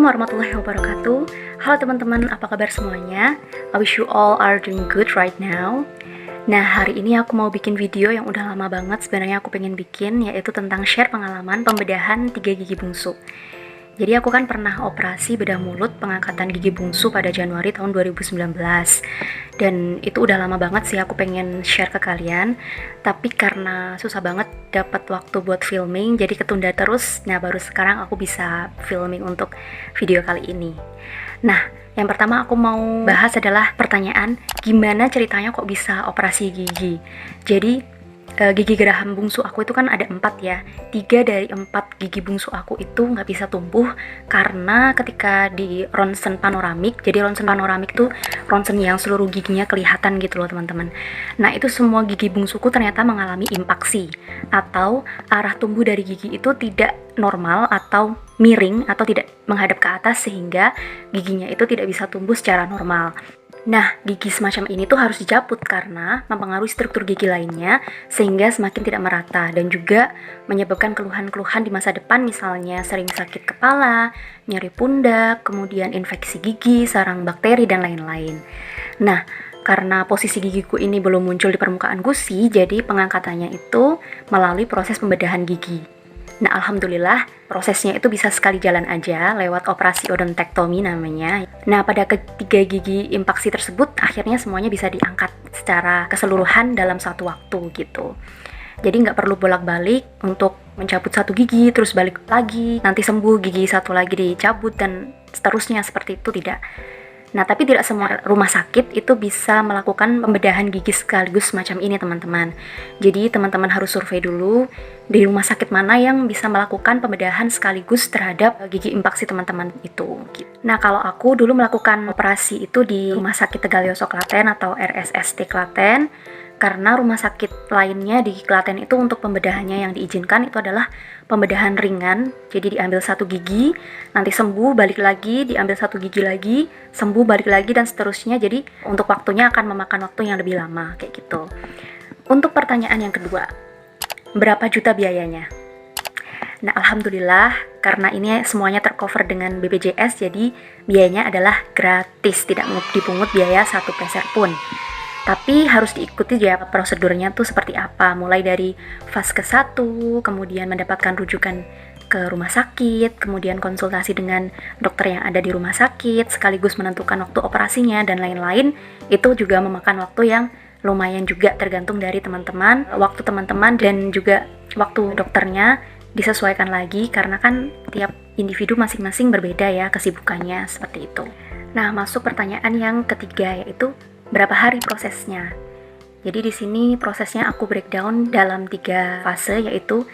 warahmatullahi wabarakatuh. Halo teman-teman, apa kabar semuanya? I wish you all are doing good right now. Nah, hari ini aku mau bikin video yang udah lama banget sebenarnya aku pengen bikin, yaitu tentang share pengalaman pembedahan 3 gigi bungsu. Jadi aku kan pernah operasi bedah mulut pengangkatan gigi bungsu pada Januari tahun 2019. Dan itu udah lama banget sih aku pengen share ke kalian. Tapi karena susah banget dapat waktu buat filming, jadi ketunda terus. Nah, baru sekarang aku bisa filming untuk video kali ini. Nah, yang pertama aku mau bahas adalah pertanyaan, gimana ceritanya kok bisa operasi gigi? Jadi gigi geraham bungsu aku itu kan ada 4 ya. 3 dari 4 gigi bungsu aku itu nggak bisa tumbuh karena ketika di ronsen panoramik, jadi ronsen panoramik tuh ronsen yang seluruh giginya kelihatan gitu loh teman-teman. Nah, itu semua gigi bungsuku ternyata mengalami impaksi atau arah tumbuh dari gigi itu tidak normal atau miring atau tidak menghadap ke atas sehingga giginya itu tidak bisa tumbuh secara normal. Nah, gigi semacam ini tuh harus dicabut karena mempengaruhi struktur gigi lainnya sehingga semakin tidak merata dan juga menyebabkan keluhan-keluhan di masa depan, misalnya sering sakit kepala, nyeri pundak, kemudian infeksi gigi, sarang bakteri, dan lain-lain. Nah, karena posisi gigiku ini belum muncul di permukaan gusi, jadi pengangkatannya itu melalui proses pembedahan gigi. Nah, alhamdulillah prosesnya itu bisa sekali jalan aja lewat operasi odontektomi namanya. Nah, pada ketiga gigi impaksi tersebut akhirnya semuanya bisa diangkat secara keseluruhan dalam satu waktu gitu. Jadi nggak perlu bolak-balik untuk mencabut satu gigi terus balik lagi, nanti sembuh gigi satu lagi dicabut dan seterusnya, seperti itu tidak. Nah, tapi tidak semua rumah sakit itu bisa melakukan pembedahan gigi sekaligus semacam ini, teman-teman. Jadi, teman-teman harus survei dulu di rumah sakit mana yang bisa melakukan pembedahan sekaligus terhadap gigi impaksi teman-teman itu. Nah, kalau aku dulu melakukan operasi itu di Rumah Sakit Tegal Yoso Klaten atau RSST Klaten, karena rumah sakit lainnya di Klaten itu untuk pembedahannya yang diizinkan itu adalah pembedahan ringan, jadi diambil satu gigi, nanti sembuh, balik lagi, diambil satu gigi lagi, sembuh, balik lagi, dan seterusnya. Jadi untuk waktunya akan memakan waktu yang lebih lama, kayak gitu. Untuk pertanyaan yang kedua, berapa juta biayanya? Nah, alhamdulillah karena ini semuanya tercover dengan BPJS, jadi biayanya adalah gratis, tidak dipungut biaya 1 peser pun. Tapi harus diikuti ya prosedurnya tuh seperti apa, mulai dari fase ke-1, kemudian mendapatkan rujukan ke rumah sakit, kemudian konsultasi dengan dokter yang ada di rumah sakit, sekaligus menentukan waktu operasinya, dan lain-lain. Itu juga memakan waktu yang lumayan juga, tergantung dari teman-teman, waktu teman-teman, dan juga waktu dokternya disesuaikan lagi, karena kan tiap individu masing-masing berbeda ya kesibukannya, seperti itu. Nah, masuk pertanyaan yang ketiga, yaitu berapa hari prosesnya. Jadi di sini prosesnya aku breakdown dalam 3 fase, yaitu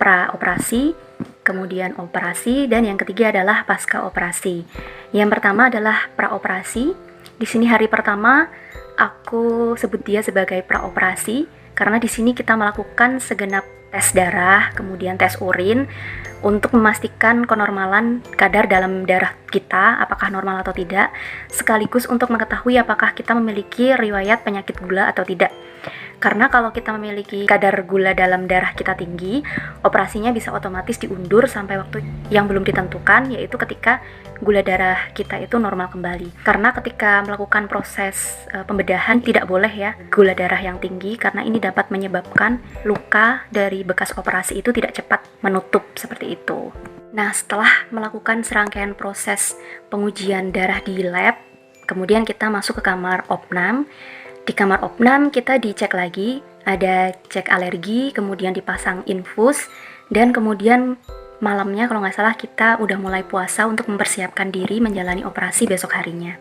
pra-operasi, kemudian operasi, dan yang ketiga adalah pasca operasi. Yang pertama adalah pra-operasi. Di sini hari pertama aku sebut dia sebagai pra-operasi karena di sini kita melakukan segenap tes darah, kemudian tes urin untuk memastikan kenormalan kadar dalam darah kita, apakah normal atau tidak, sekaligus untuk mengetahui apakah kita memiliki riwayat penyakit gula atau tidak. Karena kalau kita memiliki kadar gula dalam darah kita tinggi, operasinya bisa otomatis diundur sampai waktu yang belum ditentukan, yaitu ketika gula darah kita itu normal kembali. Karena ketika melakukan proses pembedahan tidak boleh ya gula darah yang tinggi, karena ini dapat menyebabkan luka dari bekas operasi itu tidak cepat menutup, seperti itu. Nah, setelah melakukan serangkaian proses pengujian darah di lab, kemudian kita masuk ke kamar opnam. Di kamar opnam kita dicek lagi, ada cek alergi, kemudian dipasang infus, dan kemudian malamnya kalau nggak salah kita udah mulai puasa untuk mempersiapkan diri menjalani operasi besok harinya.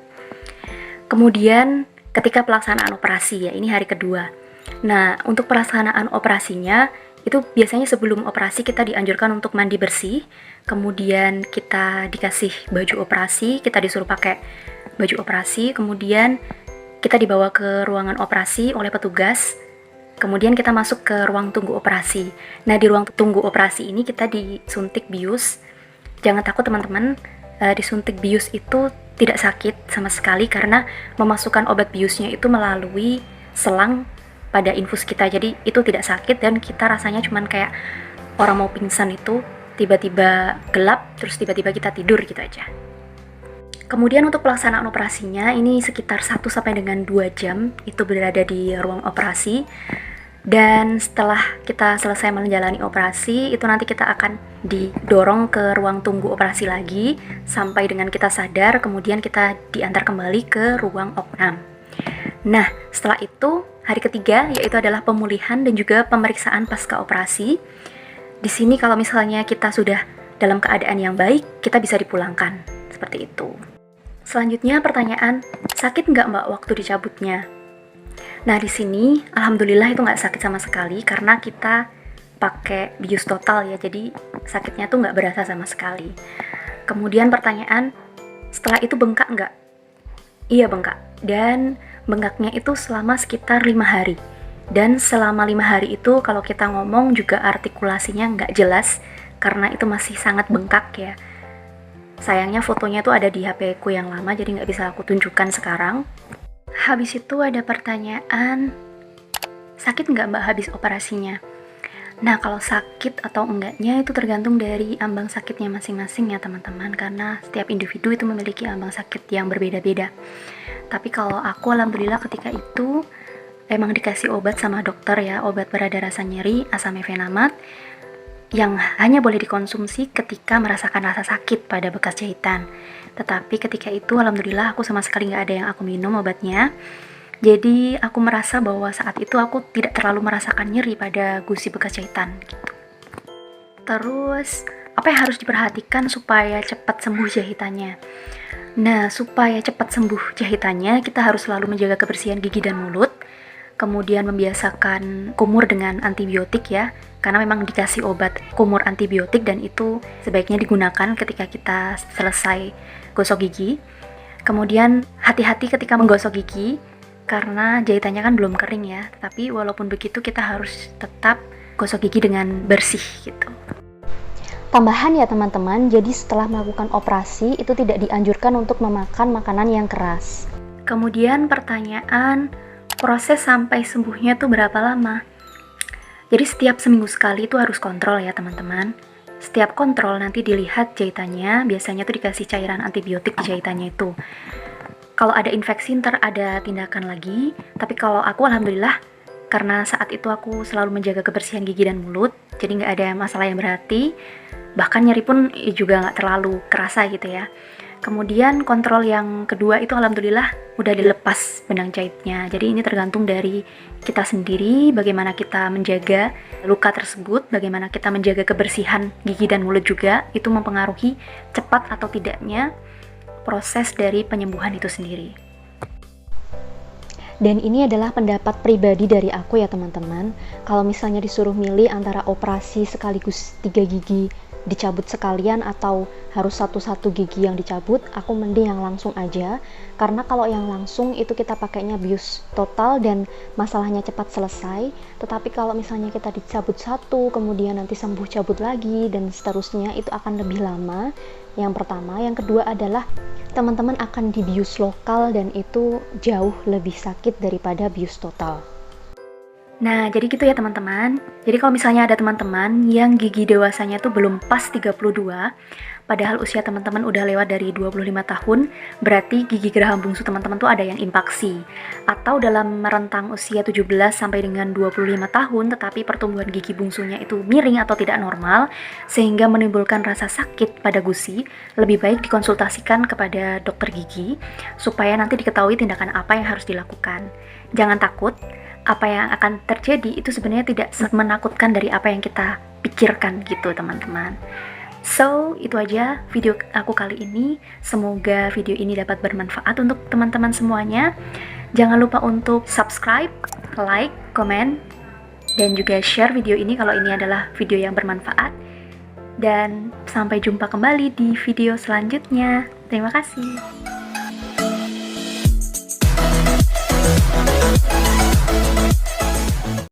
Kemudian ketika pelaksanaan operasi ya, ini hari kedua. Nah, untuk pelaksanaan operasinya itu biasanya sebelum operasi kita dianjurkan untuk mandi bersih, kemudian kita dikasih baju operasi, kita disuruh pakai baju operasi, kemudian kita dibawa ke ruangan operasi oleh petugas, kemudian kita masuk ke ruang tunggu operasi. Nah, di ruang tunggu operasi ini kita disuntik bius. Jangan takut teman-teman, disuntik bius itu tidak sakit sama sekali karena memasukkan obat biusnya itu melalui selang pada infus kita. Jadi itu tidak sakit dan kita rasanya cuman kayak orang mau pingsan itu, tiba-tiba gelap, terus tiba-tiba kita tidur gitu aja. Kemudian untuk pelaksanaan operasinya, ini sekitar 1 sampai dengan 2 jam itu berada di ruang operasi. Dan setelah kita selesai menjalani operasi, itu nanti kita akan didorong ke ruang tunggu operasi lagi, sampai dengan kita sadar, kemudian kita diantar kembali ke ruang opnam. Nah, setelah itu, hari ketiga, yaitu adalah pemulihan dan juga pemeriksaan pasca operasi. Di sini kalau misalnya kita sudah dalam keadaan yang baik, kita bisa dipulangkan, seperti itu. Selanjutnya pertanyaan, sakit nggak Mbak waktu dicabutnya? Nah di sini alhamdulillah itu nggak sakit sama sekali karena kita pakai bius total ya, jadi sakitnya tuh nggak berasa sama sekali. Kemudian pertanyaan, setelah itu bengkak nggak? Iya bengkak, dan bengkaknya itu selama sekitar 5 hari. Dan selama 5 hari itu kalau kita ngomong juga artikulasinya nggak jelas karena itu masih sangat bengkak ya. Sayangnya fotonya tuh ada di HP ku yang lama, jadi nggak bisa aku tunjukkan sekarang. Habis itu ada pertanyaan, sakit nggak Mbak habis operasinya? Nah kalau sakit atau enggaknya itu tergantung dari ambang sakitnya masing-masing ya teman-teman, karena setiap individu itu memiliki ambang sakit yang berbeda-beda. Tapi kalau aku alhamdulillah ketika itu emang dikasih obat sama dokter ya, obat pereda rasa nyeri, asam mefenamat, yang hanya boleh dikonsumsi ketika merasakan rasa sakit pada bekas jahitan. Tetapi ketika itu alhamdulillah aku sama sekali nggak ada yang aku minum obatnya. Jadi aku merasa bahwa saat itu aku tidak terlalu merasakan nyeri pada gusi bekas jahitan gitu. Terus apa yang harus diperhatikan supaya cepat sembuh jahitannya? Nah, supaya cepat sembuh jahitannya kita harus selalu menjaga kebersihan gigi dan mulut. Kemudian membiasakan kumur dengan antibiotik ya, karena memang dikasih obat kumur antibiotik dan itu sebaiknya digunakan ketika kita selesai gosok gigi. Kemudian hati-hati ketika menggosok gigi karena jahitannya kan belum kering ya, tapi walaupun begitu kita harus tetap gosok gigi dengan bersih gitu. Tambahan ya teman-teman, jadi setelah melakukan operasi itu tidak dianjurkan untuk memakan makanan yang keras. Kemudian pertanyaan, proses sampai sembuhnya tuh berapa lama? Jadi setiap seminggu sekali itu harus kontrol ya teman-teman. Setiap kontrol nanti dilihat jahitannya, biasanya tuh dikasih cairan antibiotik di jahitannya itu. Kalau ada infeksi ntar ada tindakan lagi, tapi kalau aku alhamdulillah karena saat itu aku selalu menjaga kebersihan gigi dan mulut, jadi nggak ada masalah yang berarti, bahkan nyeri pun juga nggak terlalu kerasa gitu ya. Kemudian kontrol yang kedua itu alhamdulillah udah dilepas benang jahitnya. Jadi ini tergantung dari kita sendiri, bagaimana kita menjaga luka tersebut, bagaimana kita menjaga kebersihan gigi dan mulut juga, itu mempengaruhi cepat atau tidaknya proses dari penyembuhan itu sendiri. Dan ini adalah pendapat pribadi dari aku ya teman-teman. Kalau misalnya disuruh milih antara operasi sekaligus 3 gigi dicabut sekalian atau harus satu-satu gigi yang dicabut, aku mending yang langsung aja, karena kalau yang langsung itu kita pakainya bius total dan masalahnya cepat selesai. Tetapi kalau misalnya kita dicabut satu kemudian nanti sembuh cabut lagi dan seterusnya, itu akan lebih lama. Yang pertama. Yang kedua adalah teman-teman akan di bius lokal dan itu jauh lebih sakit daripada bius total. Nah, jadi gitu ya teman-teman. Jadi kalau misalnya ada teman-teman yang gigi dewasanya tuh belum pas 32, padahal usia teman-teman udah lewat dari 25 tahun, berarti gigi geraham bungsu teman-teman tuh ada yang impaksi. Atau dalam rentang usia 17 sampai dengan 25 tahun, tetapi pertumbuhan gigi bungsunya itu miring atau tidak normal, sehingga menimbulkan rasa sakit pada gusi, lebih baik dikonsultasikan kepada dokter gigi, supaya nanti diketahui tindakan apa yang harus dilakukan. Jangan takut, apa yang akan terjadi itu sebenarnya tidak menakutkan dari apa yang kita pikirkan gitu teman-teman. So, itu aja video aku kali ini. Semoga video ini dapat bermanfaat untuk teman-teman semuanya. Jangan lupa untuk subscribe, like, komen, dan juga share video ini kalau ini adalah video yang bermanfaat. Dan sampai jumpa kembali di video selanjutnya. Terima kasih.